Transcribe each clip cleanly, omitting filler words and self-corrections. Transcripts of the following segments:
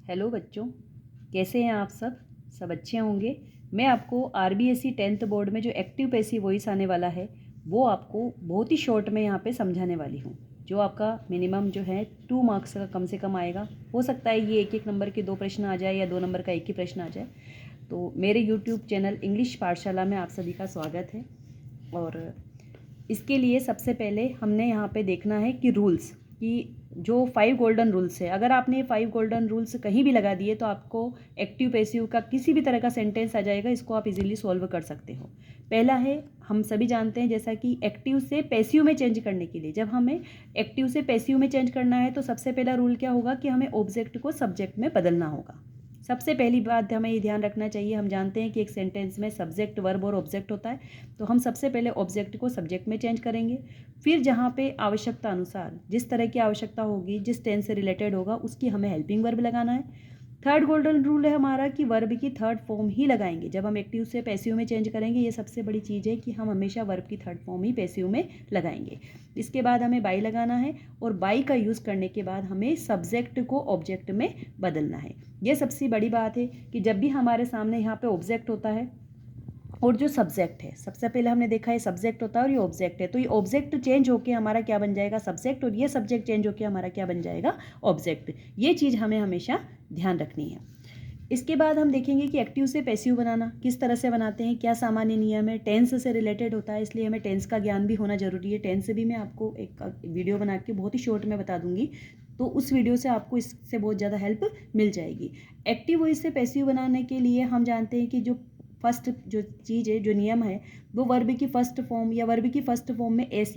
Hello बच्चों, कैसे हैं आप सब अच्छे होंगे। मैं आपको आरबीएसई 10th बोर्ड में जो एक्टिव पैसिव वॉइस आने वाला है वो आपको बहुत ही शॉर्ट में यहाँ पे समझाने वाली हूँ। जो आपका मिनिमम जो है 2 मार्क्स का कम से कम आएगा। हो सकता है ये एक नंबर के 2 प्रश्न आ जाए या 2 नंबर का एक ही प्रश्न आ जाए। तो मेरे यूट्यूब चैनल इंग्लिश पाठशाला में आप सभी का स्वागत है। और इसके लिए सबसे पहले हमने यहाँ पे देखना है कि रूल्स कि जो 5 गोल्डन रूल्स है, अगर आपने 5 गोल्डन रूल्स कहीं भी लगा दिए तो आपको एक्टिव पैसिव का किसी भी तरह का सेंटेंस आ जाएगा। इसको आप इजीली सॉल्व कर सकते हो। पहला है, हम सभी जानते हैं जैसा कि एक्टिव से पैसिव में चेंज करने के लिए, जब हमें एक्टिव से पैसिव में चेंज करना है तो सबसे पहला रूल क्या होगा कि हमें ऑब्जेक्ट को सब्जेक्ट में बदलना होगा। सबसे पहली बात हमें ये ध्यान रखना चाहिए, हम जानते हैं कि एक सेंटेंस में सब्जेक्ट, वर्ब और ऑब्जेक्ट होता है। तो हम सबसे पहले ऑब्जेक्ट को सब्जेक्ट में चेंज करेंगे। फिर जहाँ पे आवश्यकता अनुसार, जिस तरह की आवश्यकता होगी, जिस टेंस से रिलेटेड होगा, उसकी हमें हेल्पिंग वर्ब लगाना है। थर्ड गोल्डन रूल है हमारा कि वर्ब की थर्ड फॉर्म ही लगाएंगे जब हम एक्टिव से पैसिव में चेंज करेंगे। ये सबसे बड़ी चीज़ है कि हम हमेशा वर्ब की थर्ड फॉर्म ही पैसिव में लगाएंगे। इसके बाद हमें बाई लगाना है और बाई का यूज़ करने के बाद हमें सब्जेक्ट को ऑब्जेक्ट में बदलना है। ये सबसे बड़ी बात है कि जब भी हमारे सामने यहाँ पे ऑब्जेक्ट होता है और जो सब्जेक्ट है, सबसे पहले हमने देखा है सब्जेक्ट होता है और ये ऑब्जेक्ट है, तो ये ऑब्जेक्ट चेंज होकर हमारा क्या बन जाएगा, सब्जेक्ट, और ये सब्जेक्ट चेंज होकर हमारा क्या बन जाएगा, ऑब्जेक्ट। ये चीज़ हमें हमेशा ध्यान रखनी है। इसके बाद हम देखेंगे कि एक्टिव से पैसिव बनाना किस तरह से बनाते हैं, क्या सामान्य नियम है। टेंस से रिलेटेड होता है, इसलिए हमें टेंस का ज्ञान भी होना जरूरी है। टेंस से भी मैं आपको एक वीडियो बना के बहुत ही शॉर्ट में बता दूंगी, तो उस वीडियो से आपको इससे बहुत ज़्यादा हेल्प मिल जाएगी। एक्टिव वॉइस से पैसिव बनाने के लिए हम जानते हैं कि जो फर्स्ट जो चीज़ है, जो नियम है, वो वर्ब की फर्स्ट फॉर्म या वर्ब की फर्स्ट फॉर्म में एस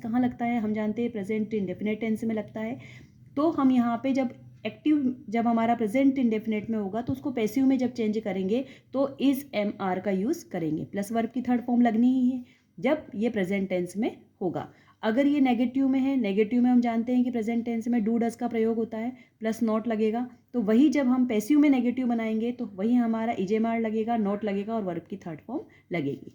कहाँ लगता है, हम जानते हैं प्रेजेंट इंडेफिनिट टेंस में लगता है। तो हम यहाँ पे जब हमारा प्रेजेंट इंडेफिनिट में होगा तो उसको पैसिव में जब चेंज करेंगे तो इज एम आर का यूज़ करेंगे, प्लस वर्ब की थर्ड फॉर्म लगनी ही है जब ये प्रेजेंट टेंस में होगा। अगर ये नेगेटिव में है, नेगेटिव में हम जानते हैं कि प्रेजेंट टेंस में डू डज का प्रयोग होता है, प्लस नॉट लगेगा। तो वही जब हम पैसिव में नेगेटिव बनाएंगे तो वही हमारा इजेमार लगेगा, नॉट लगेगा और वर्ब की थर्ड फॉर्म लगेगी।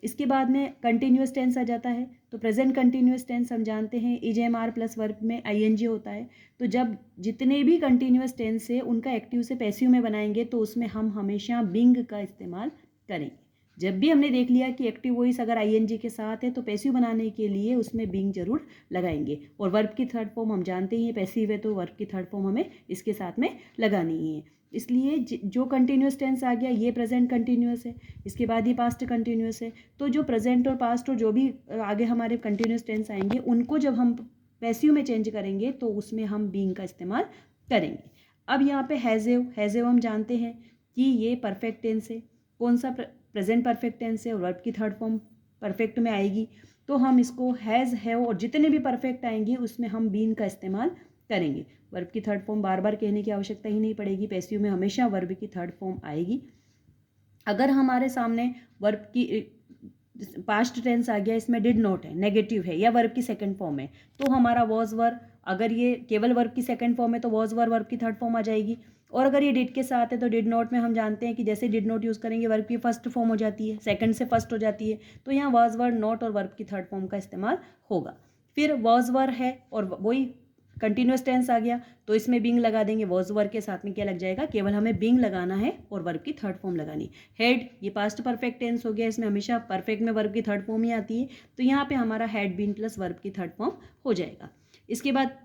इसके बाद में कंटिन्यूस टेंस आ जाता है। तो प्रेजेंट कंटिन्यूस टेंस हम जानते हैं इजेएमआर प्लस वर्ब में आईएनजी होता है। तो जब जितने भी कंटिन्यूस टेंस है उनका एक्टिव से पैसिव में बनाएंगे तो उसमें हम हमेशा बिंग का इस्तेमाल करेंगे। जब भी हमने देख लिया कि एक्टिव वॉइस अगर आईएनजी के साथ है तो पैसिव बनाने के लिए उसमें बिंग जरूर लगाएंगे। और वर्ब की थर्ड फॉर्म हम जानते ही हैं, पैसिव है तो वर्ब की थर्ड फॉर्म हमें इसके साथ में लगानी ही है। इसलिए जो कंटिन्यूस टेंस आ गया ये प्रेजेंट कंटिन्यूस है, इसके बाद ये पास्ट कंटिन्यूस है। तो जो प्रेजेंट और पास्ट और जो भी आगे हमारे कंटिन्यूस टेंस आएंगे उनको जब हम पैसिव में चेंज करेंगे तो उसमें हम बीइंग का इस्तेमाल करेंगे। अब यहाँ पे हैज़ हम जानते हैं कि ये परफेक्ट टेंस है। कौन सा, प्रेजेंट परफेक्ट टेंस है और वर्ब की थर्ड फॉर्म परफेक्ट में आएगी। तो हम इसको हैज़, हैव और जितने भी परफेक्ट आएंगे उसमें हम बीन का इस्तेमाल करेंगे। वर्ब की थर्ड फॉर्म बार बार कहने की आवश्यकता ही नहीं पड़ेगी, पैसिव में हमेशा वर्ब की थर्ड फॉर्म आएगी। अगर हमारे सामने वर्ब की पास्ट टेंस आ गया, इसमें डिड नॉट है, नेगेटिव है या वर्ब की सेकंड फॉर्म है, तो हमारा वॉज वर, अगर ये केवल वर्ब की सेकंड फॉर्म है तो वॉज वर वर्ब की थर्ड फॉर्म आ जाएगी। और अगर ये डिड के साथ है तो डिड नॉट में हम जानते हैं कि जैसे डिड नॉट यूज़ करेंगे वर्ब की फर्स्ट फॉर्म हो जाती है, सेकंड से फर्स्ट हो जाती है। तो यहाँ वॉज वर, नॉट और वर्ब की थर्ड फॉर्म का इस्तेमाल होगा। फिर वॉज वर है और वही कंटिन्यूस टेंस आ गया तो इसमें बिंग लगा देंगे। वॉज वर्ब के साथ में क्या लग जाएगा, केवल हमें बिंग लगाना है और वर्ब की थर्ड फॉर्म लगानी। हेड, ये पास्ट परफेक्ट टेंस हो गया, इसमें हमेशा परफेक्ट में वर्ब की थर्ड फॉर्म ही आती है। तो यहाँ पे हमारा हैड बीन प्लस वर्ब की थर्ड फॉर्म हो जाएगा। इसके बाद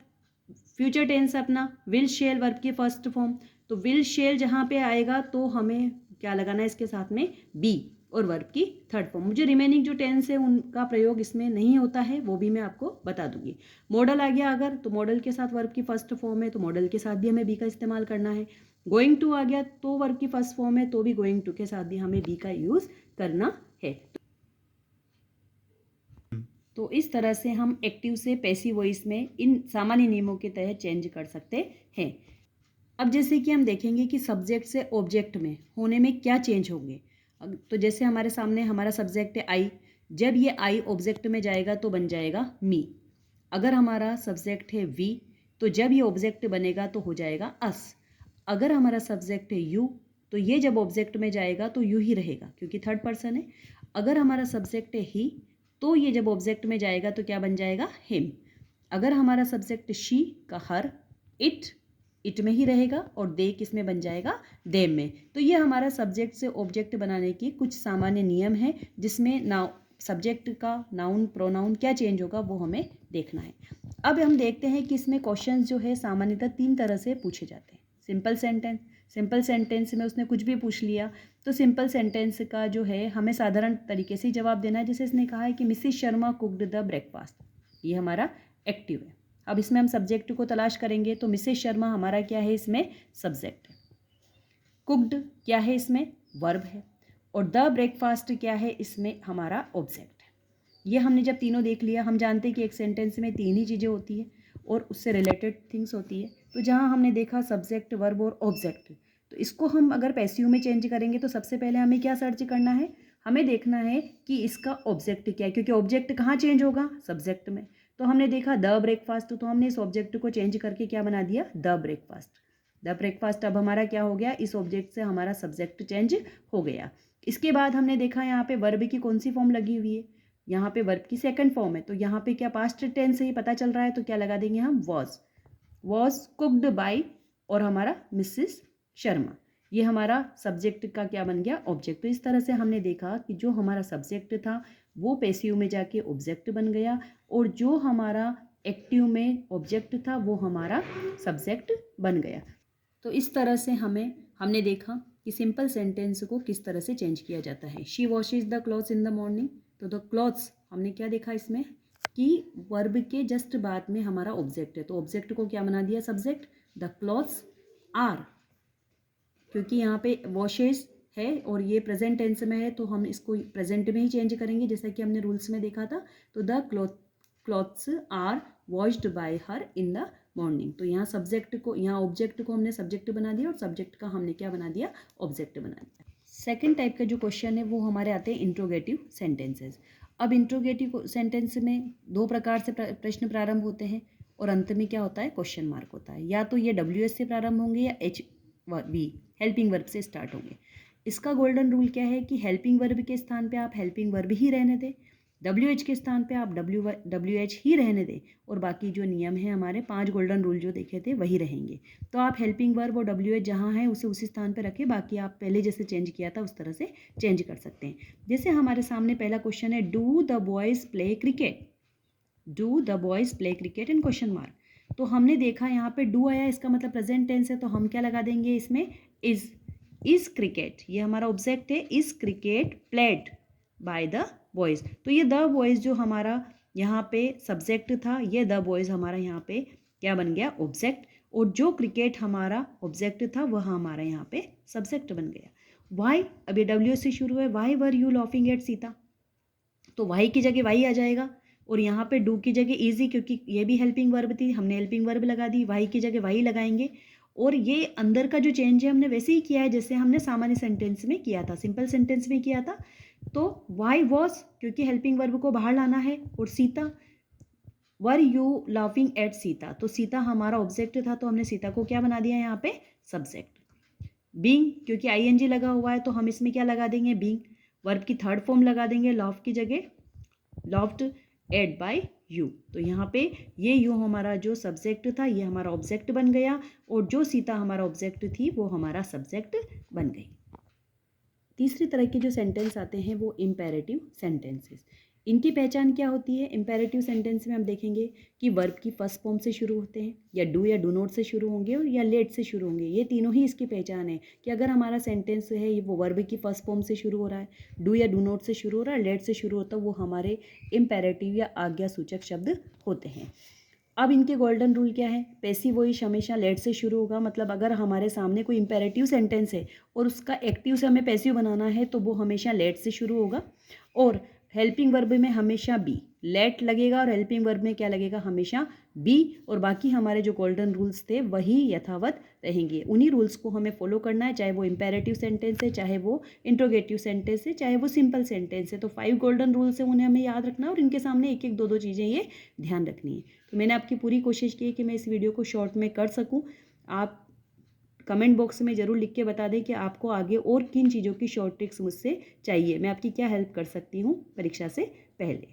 फ्यूचर टेंस अपना विल शेल वर्ब की फर्स्ट फॉर्म। तो विल शेल जहाँ पे आएगा तो हमें क्या लगाना है इसके साथ में, बी और वर्ब की थर्ड फॉर्म। मुझे रिमेनिंग जो टेंस है उनका प्रयोग इसमें नहीं होता है, वो भी मैं आपको बता दूंगी। मॉडल आ गया अगर, तो मॉडल के साथ वर्ब की फर्स्ट फॉर्म है तो मॉडल के साथ भी हमें बी का इस्तेमाल करना है। गोइंग टू आ गया तो वर्ब की फर्स्ट फॉर्म है तो भी गोइंग टू के साथ भी हमें बी का यूज करना है। तो इस तरह से हम एक्टिव से पैसिव वॉइस में इन सामान्य नियमों के तहत चेंज कर सकते हैं। अब जैसे कि हम देखेंगे कि सब्जेक्ट से ऑब्जेक्ट में होने में क्या चेंज होंगे। तो जैसे हमारे सामने हमारा सब्जेक्ट है आई, जब ये आई ऑब्जेक्ट में जाएगा तो बन जाएगा मी। अगर हमारा सब्जेक्ट है वी तो जब ये ऑब्जेक्ट बनेगा तो हो जाएगा अस। अगर हमारा सब्जेक्ट है यू तो ये जब ऑब्जेक्ट में जाएगा तो यू ही रहेगा क्योंकि थर्ड पर्सन है। अगर हमारा सब्जेक्ट है ही तो ये जब ऑब्जेक्ट में जाएगा तो क्या बन जाएगा, हिम। अगर हमारा सब्जेक्ट शी का हर, इट इट में ही रहेगा और दे किस में बन जाएगा, देम में। तो ये हमारा सब्जेक्ट से ऑब्जेक्ट बनाने की कुछ सामान्य नियम है जिसमें नाउ सब्जेक्ट का नाउन प्रोनाउन क्या चेंज होगा वो हमें देखना है। अब हम देखते हैं कि इसमें क्वेश्चंस जो है सामान्यतः 3 तरह से पूछे जाते हैं। सिंपल सेंटेंस में उसने कुछ भी पूछ लिया तो सिंपल सेंटेंस का जो है हमें साधारण तरीके से जवाब देना है। जैसे इसने कहा है कि Mrs Sharma cooked the breakfast, ये हमारा एक्टिव है। अब इसमें हम सब्जेक्ट को तलाश करेंगे तो मिसेस शर्मा हमारा क्या है, इसमें सब्जेक्ट है। कुक्ड क्या है, इसमें वर्ब है। और द ब्रेकफास्ट क्या है, इसमें हमारा ऑब्जेक्ट है। ये हमने जब तीनों देख लिया, हम जानते हैं कि एक सेंटेंस में 3 ही चीज़ें होती है और उससे रिलेटेड थिंग्स होती है। तो जहाँ हमने देखा सब्जेक्ट, वर्ब और ऑब्जेक्ट, तो इसको हम अगर पैसिव में चेंज करेंगे तो सबसे पहले हमें क्या सर्च करना है, हमें देखना है कि इसका ऑब्जेक्ट क्या है, क्योंकि ऑब्जेक्ट कहाँ चेंज होगा, सब्जेक्ट में। तो हमने देखा द ब्रेकफास्ट, तो हमने इस ऑब्जेक्ट को चेंज करके क्या बना दिया, द ब्रेकफास्ट। द ब्रेकफास्ट अब हमारा क्या हो गया, इस ऑब्जेक्ट से हमारा सब्जेक्ट चेंज हो गया। इसके बाद हमने देखा यहाँ पे वर्ब की कौन सी फॉर्म लगी हुई है, यहाँ पे वर्ब की सेकंड फॉर्म है। तो यहाँ पे क्या पास्ट टेंस से ही पता चल रहा है, तो क्या लगा देंगे हम, वॉज कुक्ड बाय और हमारा मिसेस शर्मा। ये हमारा सब्जेक्ट का क्या बन गया, ऑब्जेक्ट। तो इस तरह से हमने देखा कि जो हमारा सब्जेक्ट था वो पैसिव में जाके ऑब्जेक्ट बन गया और जो हमारा एक्टिव में ऑब्जेक्ट था वो हमारा सब्जेक्ट बन गया। तो इस तरह से हमने देखा कि सिंपल सेंटेंस को किस तरह से चेंज किया जाता है। She washes the clothes in the morning, तो द क्लॉथ्स हमने क्या देखा इसमें कि वर्ब के जस्ट बाद में हमारा ऑब्जेक्ट है, तो ऑब्जेक्ट को क्या बना दिया, सब्जेक्ट। द क्लॉथ्स आर, क्योंकि यहाँ पे वॉशेज है और ये प्रेजेंट टेंस में है तो हम इसको प्रेजेंट में ही चेंज करेंगे जैसा कि हमने रूल्स में देखा था। तो the clothes are washed by her in the morning, तो यहाँ सब्जेक्ट को, यहाँ ऑब्जेक्ट को हमने सब्जेक्ट बना दिया और सब्जेक्ट का हमने क्या बना दिया, ऑब्जेक्ट बना दिया। सेकेंड टाइप का जो क्वेश्चन है वो हमारे आते हैं इंट्रोगेटिव सेंटेंसेस। अब इंट्रोगेटिव सेंटेंस में 2 प्रकार से प्रश्न प्रारंभ होते हैं और अंत में क्या होता है, क्वेश्चन मार्क होता है। या तो ये WH से प्रारंभ होंगे या HV हेल्पिंग वर्ब से स्टार्ट होंगे। इसका गोल्डन रूल क्या है कि हेल्पिंग वर्ब के स्थान पे आप हेल्पिंग वर्ब ही रहने दें, WH के स्थान पे आप WH ही रहने दें और बाकी जो नियम है हमारे 5 गोल्डन रूल जो देखे थे वही रहेंगे। तो आप हेल्पिंग वर्ब और WH जहाँ है उसे उसी स्थान पे रखें, बाकी आप पहले जैसे चेंज किया था उस तरह से चेंज कर सकते हैं। जैसे हमारे सामने पहला क्वेश्चन है, do the boys play cricket, do the boys play cricket in question mark. तो हमने देखा यहाँ पे डू आया, इसका मतलब प्रेजेंट टेंस है, तो हम क्या लगा देंगे इसमें, इज क्रिकेट, ये हमारा ऑब्जेक्ट है, is cricket played by the boys. तो ये द बॉयज़ जो हमारा यहाँ पे सब्जेक्ट था, ये द बॉयज़ हमारा यहाँ पे क्या बन गया, ऑब्जेक्ट। और जो क्रिकेट हमारा ऑब्जेक्ट था वह हमारा यहाँ पे सब्जेक्ट बन गया। वाई, अभी W से शुरू है, why were you laughing at Sita, तो वाई की जगह वाई आ जाएगा और यहाँ पे डू की जगह इजी, क्योंकि ये भी हेल्पिंग वर्ब थी, हमने हेल्पिंग वर्ब लगा दी, वाई की जगह वाई लगाएंगे। और ये अंदर का जो चेंज है हमने वैसे ही किया है जैसे हमने सामान्य सेंटेंस में किया था, सिंपल सेंटेंस में किया था। तो वाई वॉज, क्योंकि हेल्पिंग वर्ब को बाहर लाना है, और Sita, were you laughing at Sita, तो सीता हमारा ऑब्जेक्ट था तो हमने सीता को क्या बना दिया यहाँ पे, सब्जेक्ट। बींग, क्योंकि ING लगा हुआ है तो हम इसमें क्या लगा देंगे, बींग। वर्ब की थर्ड फॉर्म लगा देंगे, लॉफ की जगह लॉफ्ड एट बाय यू, तो यहाँ पे ये यू हमारा जो सब्जेक्ट था ये हमारा ऑब्जेक्ट बन गया और जो सीता हमारा ऑब्जेक्ट थी वो हमारा सब्जेक्ट बन गई। तीसरी तरह के जो सेंटेंस आते हैं वो इम्पेरेटिव सेंटेंसेस। इनकी पहचान क्या होती है, इम्पेरेटिव सेंटेंस में हम देखेंगे कि वर्ब की फर्स्ट फॉर्म से शुरू होते हैं, या डू नॉट से शुरू होंगे और या लेट से शुरू होंगे। ये तीनों ही इसकी पहचान है कि अगर हमारा सेंटेंस है ये वो वर्ब की फर्स्ट फॉर्म से शुरू हो रहा है, डू या डू नॉट से शुरू हो रहा है, लेट से शुरू होता है, वो हमारे इम्पेरेटिव या आज्ञा सूचक शब्द होते हैं। अब इनके गोल्डन रूल क्या है, पैसिव वॉइस हमेशा लेट से शुरू होगा, मतलब अगर हमारे सामने कोई इम्पेरेटिव सेंटेंस है और उसका एक्टिव से हमें पैसिव बनाना है तो वो हमेशा लेट से शुरू होगा। और हेल्पिंग वर्ब में हमेशा बी, लेट लगेगा और हेल्पिंग वर्ब में क्या लगेगा, हमेशा बी। और बाकी हमारे जो गोल्डन रूल्स थे वही यथावत रहेंगे, उन्हीं रूल्स को हमें फॉलो करना है, चाहे वो इम्पेरेटिव सेंटेंस है, चाहे वो इंट्रोगेटिव सेंटेंस है, चाहे वो सिंपल सेंटेंस है। तो 5 गोल्डन रूल्स है, उन्हें हमें याद रखना है और इनके सामने एक एक दो दो चीज़ें ये ध्यान रखनी है। तो मैंने आपकी पूरी कोशिश की कि मैं इस वीडियो को शॉर्ट में कर सकूँ। आप कमेंट बॉक्स में ज़रूर लिख के बता दें कि आपको आगे और किन चीज़ों की शॉर्ट ट्रिक्स मुझसे चाहिए, मैं आपकी क्या हेल्प कर सकती हूँ परीक्षा से पहले।